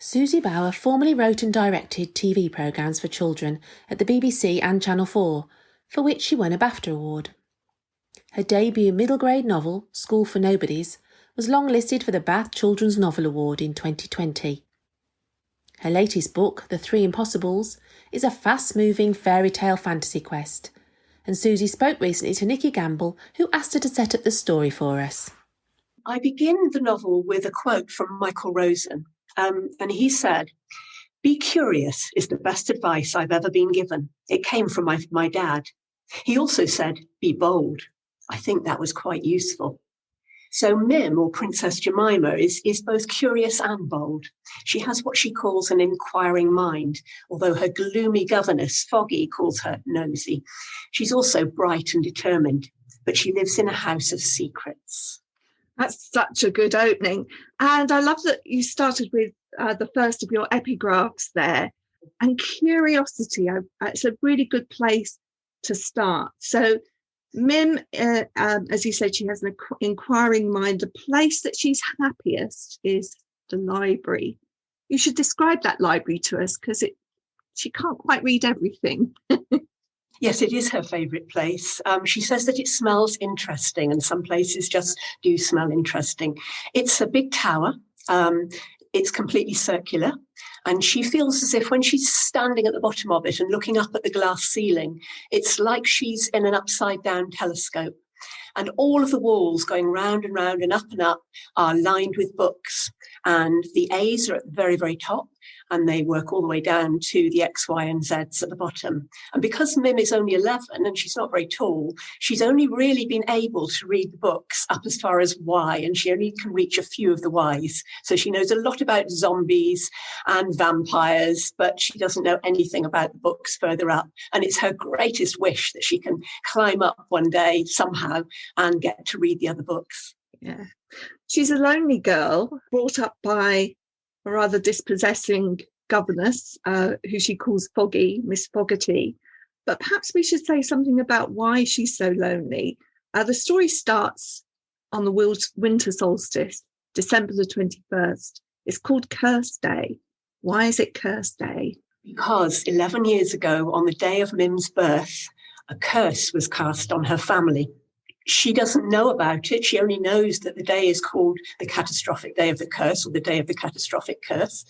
Susie Bauer formerly wrote and directed TV programmes for children at the BBC and Channel 4, for which she won a BAFTA Award. Her debut middle grade novel, School for Nobodies, was longlisted for the Bath Children's Novel Award in 2020. Her latest book, The Three Impossibles, is a fast-moving fairy tale fantasy quest, and Susie spoke recently to Nikki Gamble, who asked her to set up the story for us. I begin the novel with a quote from Michael Rosen, and he said, "Be curious is the best advice I've ever been given. It came from my dad." He also said, "Be bold." I think that was quite useful. So Mim, or Princess Jemima, is both curious and bold. She has what she calls an inquiring mind, although her gloomy governess, Foggy, calls her nosy. She's also bright and determined, but she lives in a house of secrets. That's such a good opening. And I love that you started with the first of your epigraphs there. And curiosity, it's a really good place to start. So Mim, as you said, she has an inquiring mind. The place that she's happiest is the library. You should describe that library to us, because she can't quite read everything. Yes, it is her favourite place. She says that it smells interesting, and some places just do smell interesting. It's a big tower. It's completely circular. And she feels as if when she's standing at the bottom of it and looking up at the glass ceiling, it's like she's in an upside down telescope. And all of the walls going round and round and up are lined with books. And the A's are at the very, very top, and they work all the way down to the X, Y, and Z's at the bottom. And because Mim is only 11 and she's not very tall, she's only really been able to read the books up as far as Y, and she only can reach a few of the Y's. So she knows a lot about zombies and vampires, but she doesn't know anything about the books further up. And it's her greatest wish that she can climb up one day somehow and get to read the other books. Yeah. She's a lonely girl, brought up by a rather dispossessing governess who she calls Foggy, Miss Fogarty. But perhaps we should say something about why she's so lonely. The story starts on the winter solstice, December the 21st. It's called Curse Day. Why is it Curse Day? Because 11 years ago, on the day of Mim's birth, a curse was cast on her family. She doesn't know about it. She only knows that the day is called the catastrophic day of the curse, or the day of the catastrophic curse.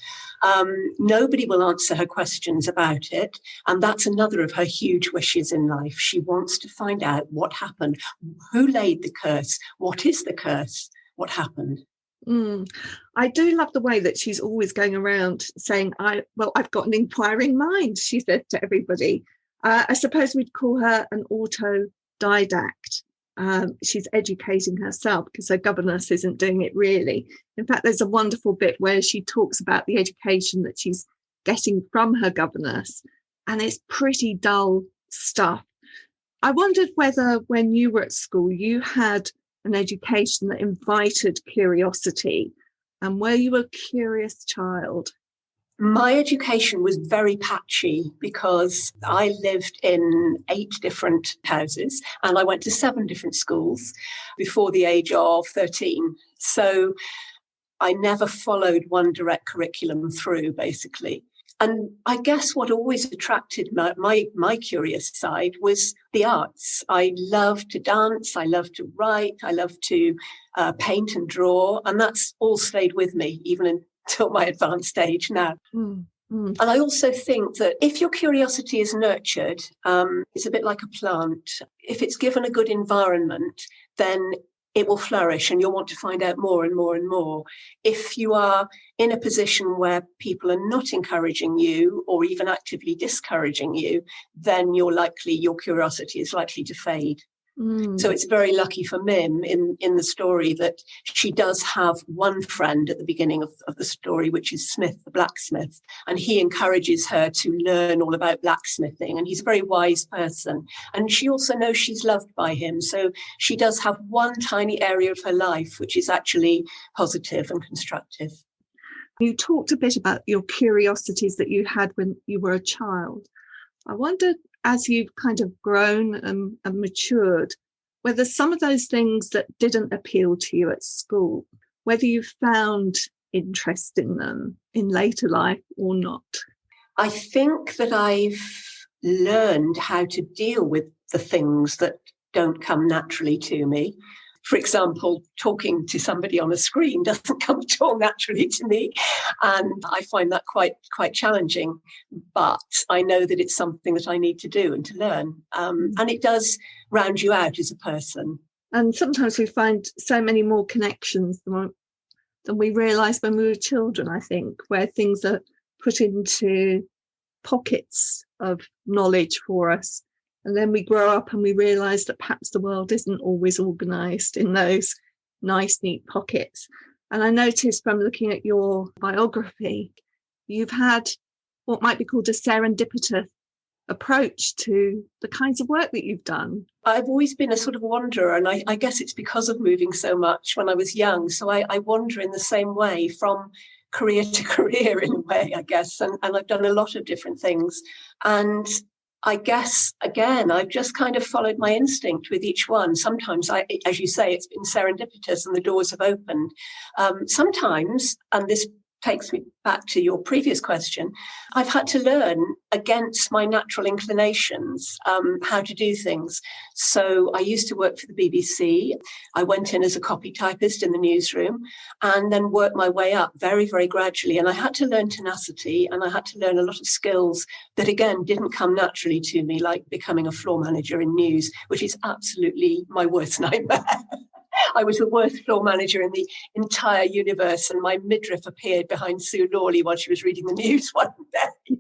Nobody will answer her questions about it. And that's another of her huge wishes in life. She wants to find out what happened, who laid the curse, what is the curse, what happened. I do love the way that she's always going around saying, I've got an inquiring mind, she said to everybody. I suppose we'd call her an autodidact. She's educating herself because her governess isn't doing it really. In fact, there's a wonderful bit where she talks about the education that she's getting from her governess, and it's pretty dull stuff. I wondered whether when you were at school, you had an education that invited curiosity, and were you a curious child? My education was very patchy because I lived in 8 different houses and I went to 7 different schools before the age of 13. So I never followed one direct curriculum through, basically. And I guess what always attracted my curious side was the arts. I loved to dance, I loved to write, I loved to paint and draw, and that's all stayed with me, even until my advanced age now. And I also think that if your curiosity is nurtured, it's a bit like a plant. If it's given a good environment, then it will flourish and you'll want to find out more and more and more. If you are in a position where people are not encouraging you or even actively discouraging you, then your curiosity is likely to fade. So it's very lucky for Mim in the story that she does have one friend at the beginning of the story, which is Smith, the blacksmith, and he encourages her to learn all about blacksmithing, and he's a very wise person. And she also knows she's loved by him. So she does have one tiny area of her life which is actually positive and constructive. You talked a bit about your curiosities that you had when you were a child. I wondered, as you've kind of grown and matured, whether some of those things that didn't appeal to you at school, whether you found interest in them in later life or not? I think that I've learned how to deal with the things that don't come naturally to me. For example, talking to somebody on a screen doesn't come at all naturally to me. And I find that quite challenging. But I know that it's something that I need to do and to learn. And it does round you out as a person. And sometimes we find so many more connections than we realise when we were children, I think, where things are put into pockets of knowledge for us. And then we grow up and we realise that perhaps the world isn't always organised in those nice, neat pockets. And I noticed from looking at your biography, you've had what might be called a serendipitous approach to the kinds of work that you've done. I've always been a sort of wanderer, and I guess it's because of moving so much when I was young. So I wander in the same way from career to career in a way, I guess. And I've done a lot of different things. And I guess, again, I've just kind of followed my instinct with each one. Sometimes, as you say, it's been serendipitous and the doors have opened. Sometimes, and this takes me back to your previous question, I've had to learn against my natural inclinations how to do things. So I used to work for the BBC. I went in as a copy typist in the newsroom and then worked my way up very, very gradually. And I had to learn tenacity and I had to learn a lot of skills that, again, didn't come naturally to me, like becoming a floor manager in news, which is absolutely my worst nightmare. I was the worst floor manager in the entire universe, and my midriff appeared behind Sue Lawley while she was reading the news one day.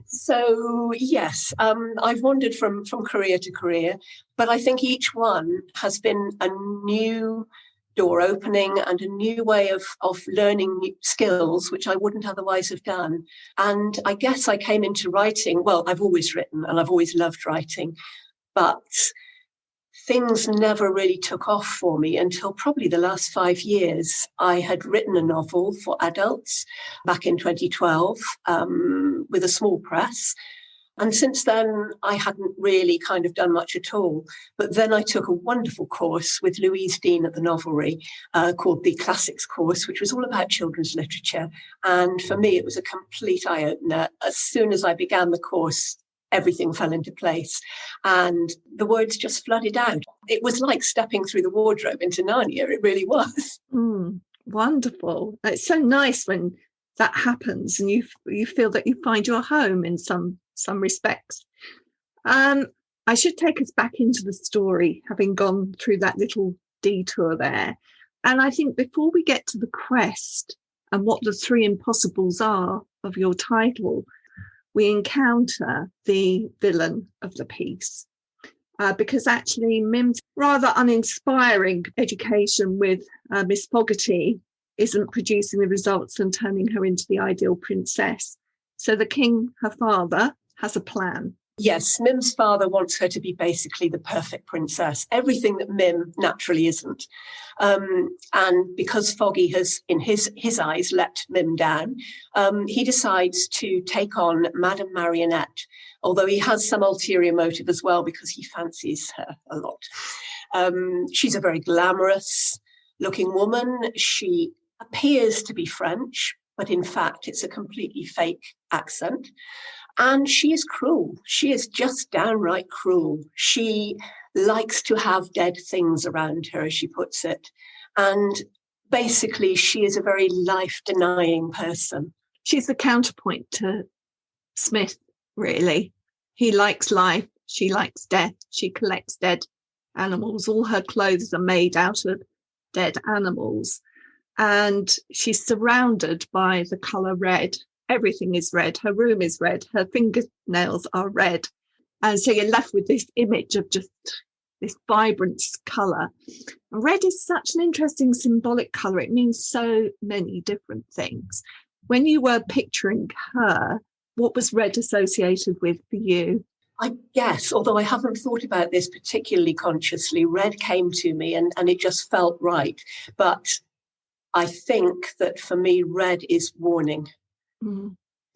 So, yes, I've wandered from career to career, but I think each one has been a new door opening and a new way of learning new skills, which I wouldn't otherwise have done. And I guess I came into writing, well, I've always written and I've always loved writing, but things never really took off for me until probably the last 5 years. I had written a novel for adults back in 2012 with a small press. And since then, I hadn't really kind of done much at all. But then I took a wonderful course with Louise Dean at the Novelry called the Classics course, which was all about children's literature. And for me, it was a complete eye-opener. As soon as I began the course, everything fell into place and the words just flooded out. It was like stepping through the wardrobe into Narnia. It really was. Wonderful. It's so nice when that happens and you feel that you find your home in some respects. I should take us back into the story, having gone through that little detour there. And I think before we get to the quest and what the three impossibles are of your title, we encounter the villain of the piece, because actually Mim's rather uninspiring education with Miss Fogarty isn't producing the results and turning her into the ideal princess. So the king, her father, has a plan. Yes, Mim's father wants her to be basically the perfect princess, everything that Mim naturally isn't. And because Foggy has, in his eyes, let Mim down, he decides to take on Madame Marionette, although he has some ulterior motive as well because he fancies her a lot. She's a very glamorous looking woman. She appears to be French, but in fact, it's a completely fake accent. And she is cruel. She is just downright cruel. She likes to have dead things around her, as she puts it. And basically, she is a very life-denying person. She's the counterpoint to Smith, really. He likes life. She likes death. She collects dead animals. All her clothes are made out of dead animals. And she's surrounded by the colour red. Everything is red. Her room is red. Her fingernails are red. And so you're left with this image of just this vibrant colour. Red is such an interesting symbolic colour. It means so many different things. When you were picturing her, what was red associated with for you? I guess, although I haven't thought about this particularly consciously, red came to me and it just felt right. But I think that for me, red is warning.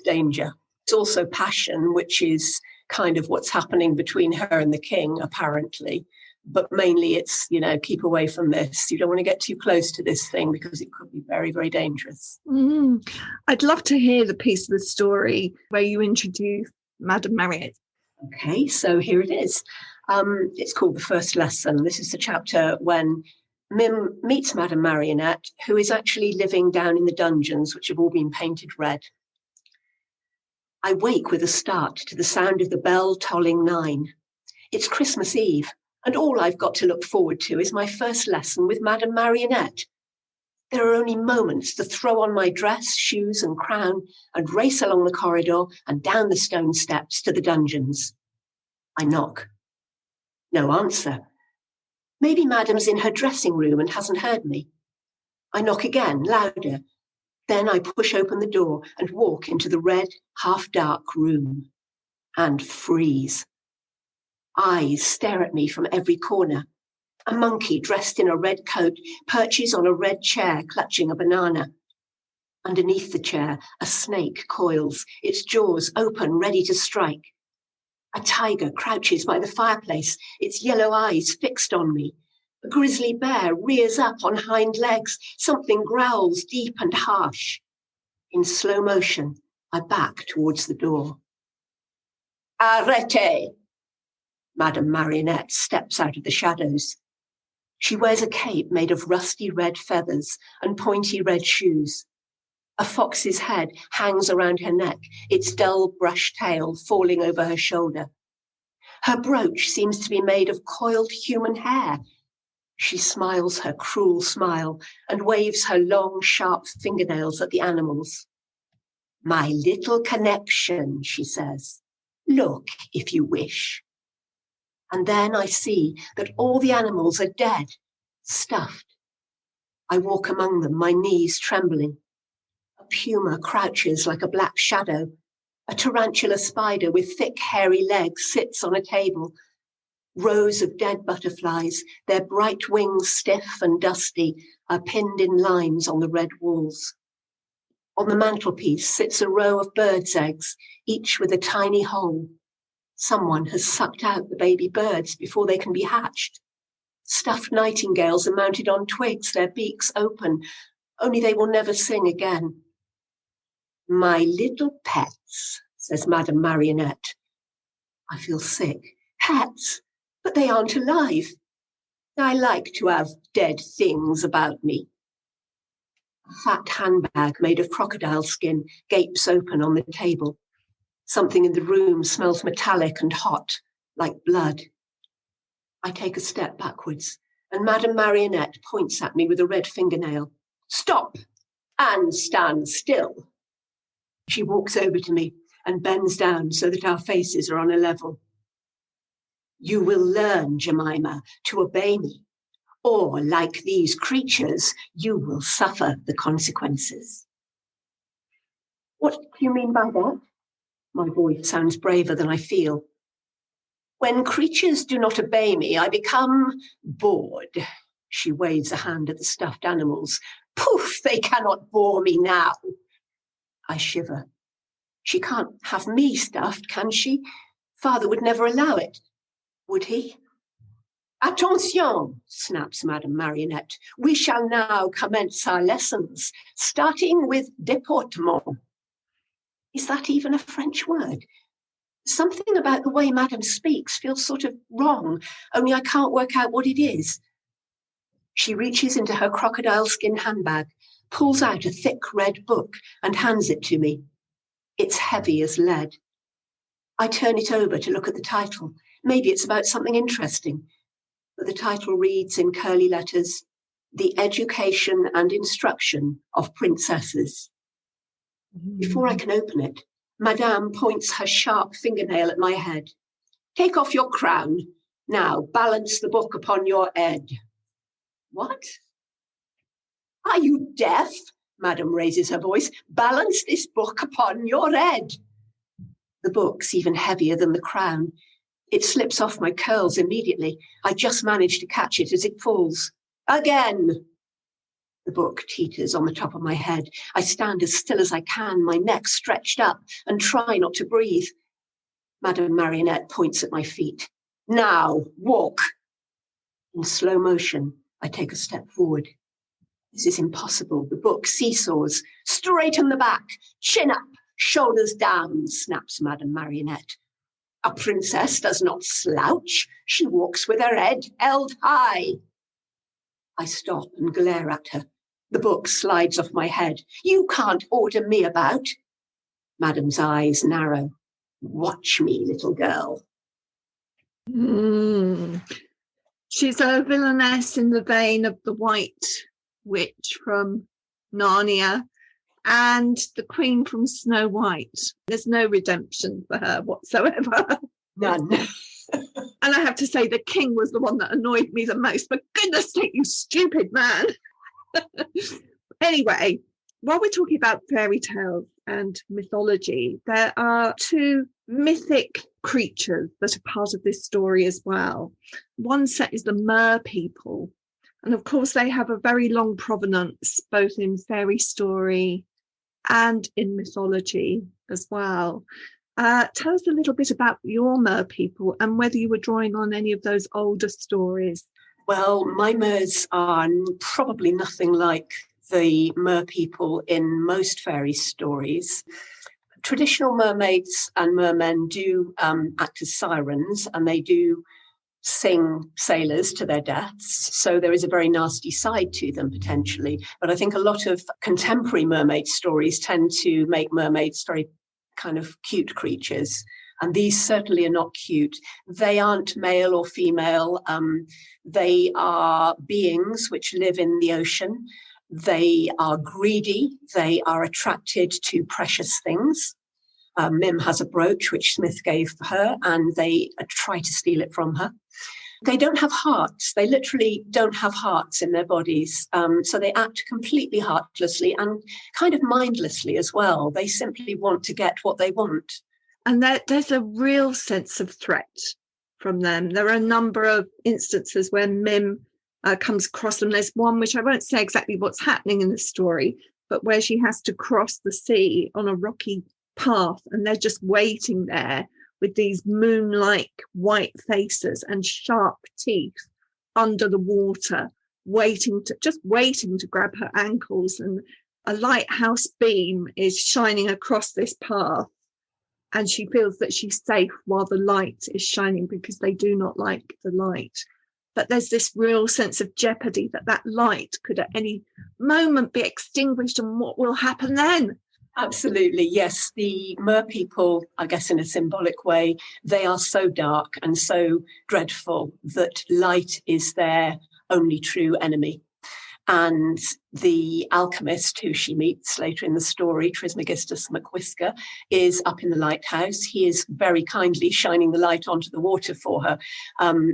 Danger. It's also passion, which is kind of what's happening between her and the king, apparently. But mainly it's, keep away from this. You don't want to get too close to this thing because it could be very, very dangerous. I'd love to hear the piece of the story where you introduce Madame Marionette. Okay, so here it is. It's called The First Lesson. This is the chapter when Mim meets Madame Marionette, who is actually living down in the dungeons, which have all been painted red. I wake with a start to the sound of the bell tolling 9. It's Christmas Eve, and all I've got to look forward to is my first lesson with Madame Marionette. There are only moments to throw on my dress, shoes and crown and race along the corridor and down the stone steps to the dungeons. I knock. No answer. Maybe Madame's in her dressing room and hasn't heard me. I knock again, louder. Then I push open the door and walk into the red, half-dark room and freeze. Eyes stare at me from every corner. A monkey dressed in a red coat perches on a red chair clutching a banana. Underneath the chair, a snake coils, its jaws open, ready to strike. A tiger crouches by the fireplace, its yellow eyes fixed on me. A grizzly bear rears up on hind legs. Something growls deep and harsh. In slow motion, I back towards the door. Arrête! Madame Marionette steps out of the shadows. She wears a cape made of rusty red feathers and pointy red shoes. A fox's head hangs around her neck, its dull brush tail falling over her shoulder. Her brooch seems to be made of coiled human hair. She smiles her cruel smile and waves her long, sharp fingernails at the animals. My little connection, she says. Look, if you wish. And then I see that all the animals are dead, stuffed. I walk among them, my knees trembling. A puma crouches like a black shadow. A tarantula spider with thick, hairy legs sits on a table. Rows of dead butterflies, their bright wings stiff and dusty, are pinned in lines on the red walls. On the mantelpiece sits a row of birds' eggs, each with a tiny hole. Someone has sucked out the baby birds before they can be hatched. Stuffed nightingales are mounted on twigs, their beaks open, only they will never sing again. My little pets, says Madame Marionette. I feel sick. Pets? But they aren't alive. I like to have dead things about me. A fat handbag made of crocodile skin gapes open on the table. Something in the room smells metallic and hot, like blood. I take a step backwards, and Madame Marionette points at me with a red fingernail. Stop and stand still. She walks over to me and bends down so that our faces are on a level. You will learn, Jemima, to obey me, or, like these creatures, you will suffer the consequences. What do you mean by that? My voice sounds braver than I feel. When creatures do not obey me, I become bored. She waves a hand at the stuffed animals. Poof, they cannot bore me now. I shiver. She can't have me stuffed, can she? Father would never allow it. Would he? Attention, snaps Madame Marionette. We shall now commence our lessons, starting with déportement. Is that even a French word? Something about the way Madame speaks feels sort of wrong, only I can't work out what it is. She reaches into her crocodile skin handbag, pulls out a thick red book and hands it to me. It's heavy as lead. I turn it over to look at the title. Maybe it's about something interesting. But the title reads in curly letters, The Education and Instruction of Princesses. Before I can open it, Madame points her sharp fingernail at my head. Take off your crown. Now balance the book upon your head. What? Are you deaf? Madame raises her voice. Balance this book upon your head. The book's even heavier than the crown. It slips off my curls immediately. I just manage to catch it as it falls. Again. The book teeters on the top of my head. I stand as still as I can, my neck stretched up, and try not to breathe. Madame Marionette points at my feet. Now, walk. In slow motion, I take a step forward. This is impossible. The book seesaws. Straighten the back, chin up, shoulders down, snaps Madame Marionette. A princess does not slouch. She walks with her head held high. I stop and glare at her. The book slides off my head. You can't order me about. Madame's eyes narrow. Watch me, little girl. She's a villainess in the vein of the White Witch from Narnia and the Queen from Snow White. There's no redemption for her whatsoever. None. And I have to say, the king was the one that annoyed me the most. For goodness sake, you stupid man. Anyway, while we're talking about fairy tales and mythology, there are two mythic creatures that are part of this story as well. One set is the Mer people. And of course, they have a very long provenance, both in fairy story and in mythology as well. Tell us a little bit about your Mer people and whether you were drawing on any of those older stories. Well, my Mers are probably nothing like the Mer people in most fairy stories. Traditional mermaids and mermen do act as sirens, and they do sing sailors to their deaths. So there is a very nasty side to them potentially. But I think a lot of contemporary mermaid stories tend to make mermaids very kind of cute creatures. And these certainly are not cute. They aren't male or female. They are beings which live in the ocean. They are greedy. They are attracted to precious things. Mim has a brooch which Smith gave her, and they try to steal it from her. They don't have hearts. They literally don't have hearts in their bodies. So they act completely heartlessly and kind of mindlessly as well. They simply want to get what they want. And there's a real sense of threat from them. There are a number of instances where Mim comes across them. There's one which I won't say exactly what's happening in the story, but where she has to cross the sea on a rocky path, and they're just waiting there with these moon-like white faces and sharp teeth under the water, waiting to grab her ankles. And a lighthouse beam is shining across this path, and she feels that she's safe while the light is shining, because they do not like the light. But there's this real sense of jeopardy that light could at any moment be extinguished, and what will happen then? Absolutely, yes. The Mer people, I guess in a symbolic way, they are so dark and so dreadful that light is their only true enemy. And the alchemist who she meets later in the story, Trismegistus McWhisker, is up in the lighthouse. He is very kindly shining the light onto the water for her.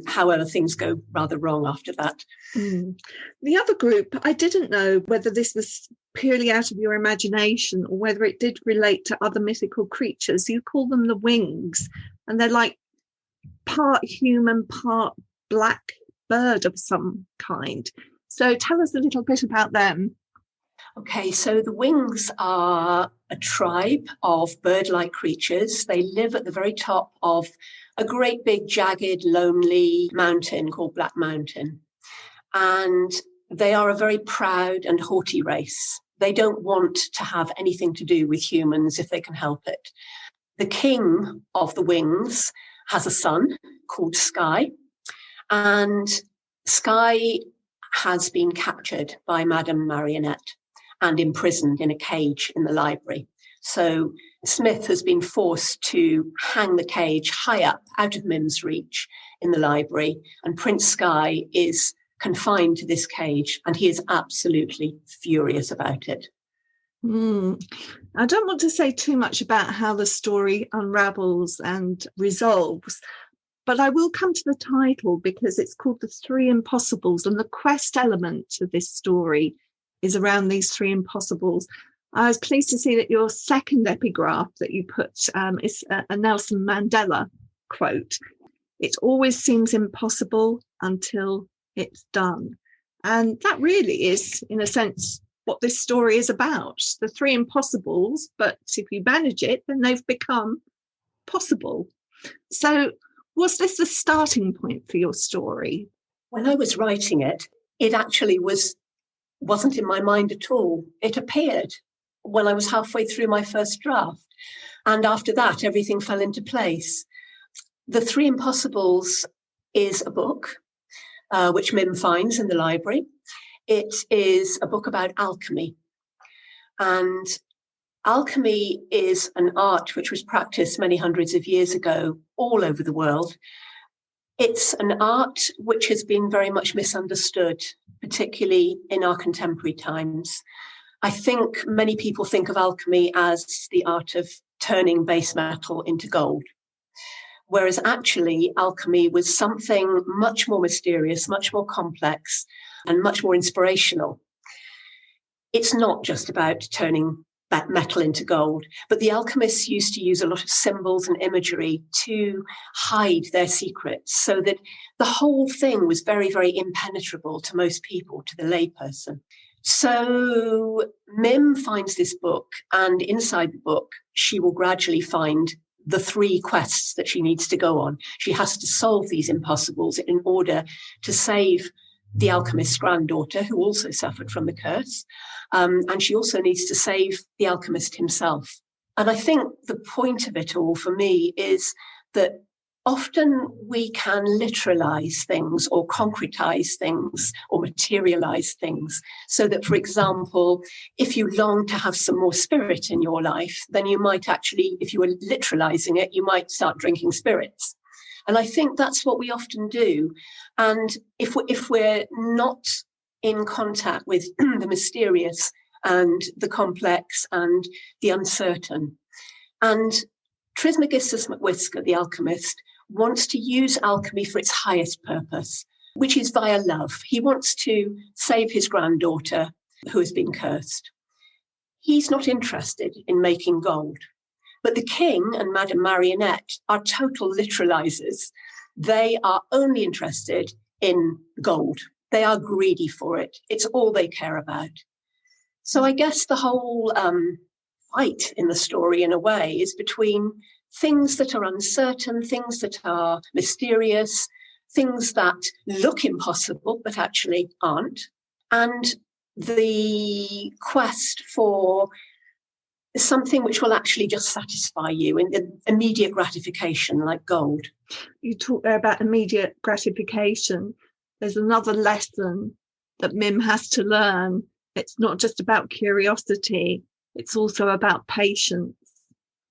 However, things go rather wrong after that. The other group, I didn't know whether this was purely out of your imagination or whether it did relate to other mythical creatures. You call them the Wings, and they're like part human, part black bird of some kind. So tell us a little bit about them. Okay, so the Wings are a tribe of bird-like creatures. They live at the very top of a great big jagged, lonely mountain called Black Mountain. And they are a very proud and haughty race. They don't want to have anything to do with humans if they can help it. The king of the Wings has a son called Sky, and Sky has been captured by Madame Marionette and imprisoned in a cage in the library. So Smith has been forced to hang the cage high up out of Mim's reach in the library, and Prince Sky is confined to this cage, and he is absolutely furious about it. I don't want to say too much about how the story unravels and resolves, but I will come to the title because it's called The Three Impossibles, and the quest element of this story is around these three impossibles. I was pleased to see that your second epigraph that you put is a Nelson Mandela quote. It always seems impossible until it's done. And that really is, in a sense, what this story is about. The three impossibles, but if you manage it, then they've become possible. So was this the starting point for your story? When I was writing it, it actually wasn't in my mind at all. It appeared when I was halfway through my first draft. And after that, everything fell into place. The Three Impossibles is a book, which Mim finds in the library. It is a book about alchemy. And alchemy is an art which was practiced many hundreds of years ago all over the world. It's an art which has been very much misunderstood, particularly in our contemporary times. I think many people think of alchemy as the art of turning base metal into gold, whereas actually alchemy was something much more mysterious, much more complex, and much more inspirational. It's not just about turning that metal into gold, but the alchemists used to use a lot of symbols and imagery to hide their secrets, so that the whole thing was very, very impenetrable to most people, to the layperson. So Mim finds this book, and inside the book, she will gradually find the 3 quests that she needs to go on. She has to solve these impossibles in order to save the alchemist's granddaughter, who also suffered from the curse. And she also needs to save the alchemist himself. And I think the point of it all for me is that often we can literalize things or concretize things or materialize things, so that, for example, if you long to have some more spirit in your life, then you might actually, if you were literalizing it, you might start drinking spirits. And I think that's what we often do. And if we're not in contact with the mysterious and the complex and the uncertain, and Trismegistus McWhisker, the alchemist, wants to use alchemy for its highest purpose, which is via love. He wants to save his granddaughter who has been cursed. He's not interested in making gold. But the king and Madame Marionette are total literalizers. They are only interested in gold. They are greedy for it. It's all they care about. So I guess the whole fight in the story, in a way, is between things that are uncertain, things that are mysterious, things that look impossible but actually aren't, and the quest for something which will actually just satisfy you in the immediate gratification, like gold. You talk there about immediate gratification. There's another lesson that Mim has to learn. It's not just about curiosity. It's also about patience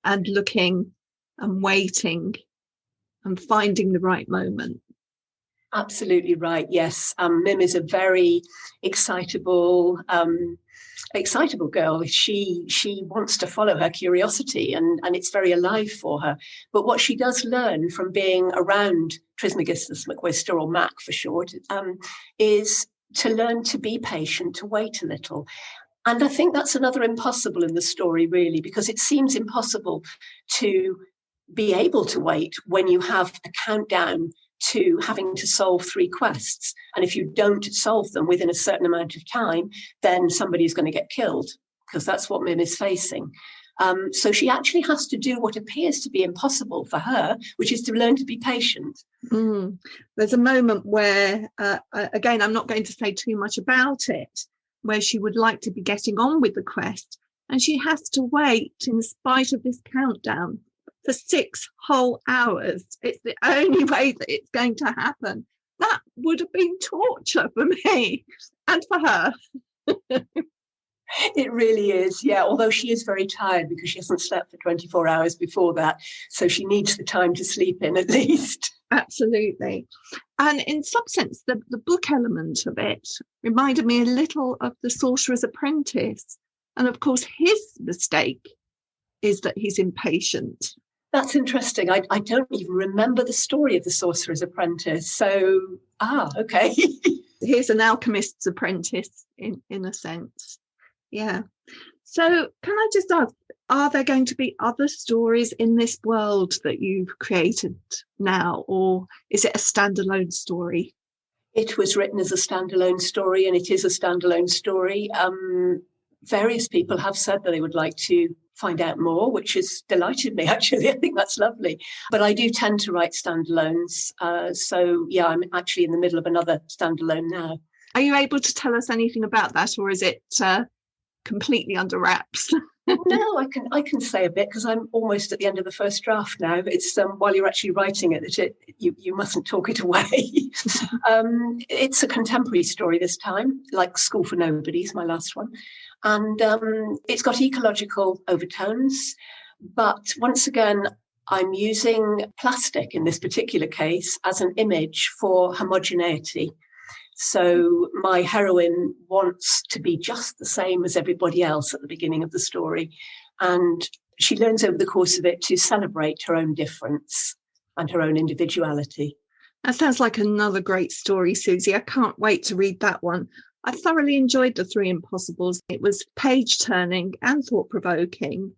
and looking and waiting and finding the right moment. Absolutely right. Yes. Mim is a very excitable girl. She wants to follow her curiosity, and it's very alive for her. But what she does learn from being around Trismegistus McWhisker, or Mac for short, is to learn to be patient, to wait a little. And I think that's another impossible in the story, really, because it seems impossible to be able to wait when you have a countdown to having to solve 3 quests. And if you don't solve them within a certain amount of time, then somebody's going to get killed, because that's what Mim is facing. So she actually has to do what appears to be impossible for her, which is to learn to be patient. There's a moment where, again, I'm not going to say too much about it, where she would like to be getting on with the quest, and she has to wait in spite of this countdown for 6 whole hours. It's the only way that it's going to happen. That would have been torture for me and for her. It really is, yeah, although she is very tired because she hasn't slept for 24 hours before that. So she needs the time to sleep in at least. Absolutely. And in some sense, the book element of it reminded me a little of The Sorcerer's Apprentice. And of course, his mistake is that he's impatient. That's interesting. I don't even remember the story of The Sorcerer's Apprentice. So, okay. Here's an alchemist's apprentice in a sense. Yeah. So can I just ask, are there going to be other stories in this world that you've created now, or is it a standalone story? It was written as a standalone story, and it is a standalone story. various people have said that they would like to find out more, which has delighted me, actually. I think that's lovely. But I do tend to write standalones. So, yeah, I'm actually in the middle of another standalone now. Are you able to tell us anything about that, or is it completely under wraps? No, I can say a bit because I'm almost at the end of the first draft now. It's while you're actually writing it that you mustn't talk it away. It's a contemporary story this time, like School for Nobodies, my last one. And it's got ecological overtones. But once again, I'm using plastic in this particular case as an image for homogeneity. So my heroine wants to be just the same as everybody else at the beginning of the story. And she learns over the course of it to celebrate her own difference and her own individuality. That sounds like another great story, Susie. I can't wait to read that one. I thoroughly enjoyed The Three Impossibles. It was page-turning and thought-provoking.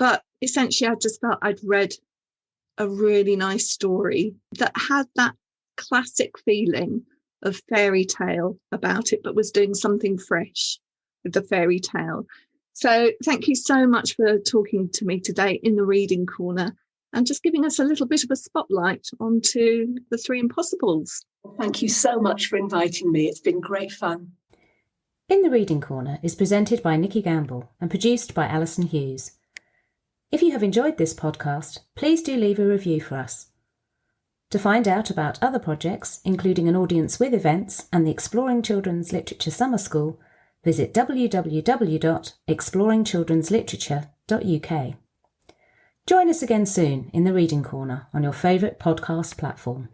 But essentially, I just felt I'd read a really nice story that had that classic feeling of fairy tale about it, but was doing something fresh with the fairy tale. So thank you so much for talking to me today in the Reading Corner and just giving us a little bit of a spotlight onto The Three Impossibles. Thank you so much for inviting me. It's been great fun. In the Reading Corner is presented by Nikki Gamble and produced by Alison Hughes. If you have enjoyed this podcast, please do leave a review for us. To find out about other projects, including an audience with events and the Exploring Children's Literature Summer School, visit www.exploringchildrensliterature.uk. Join us again soon in the Reading Corner on your favourite podcast platform.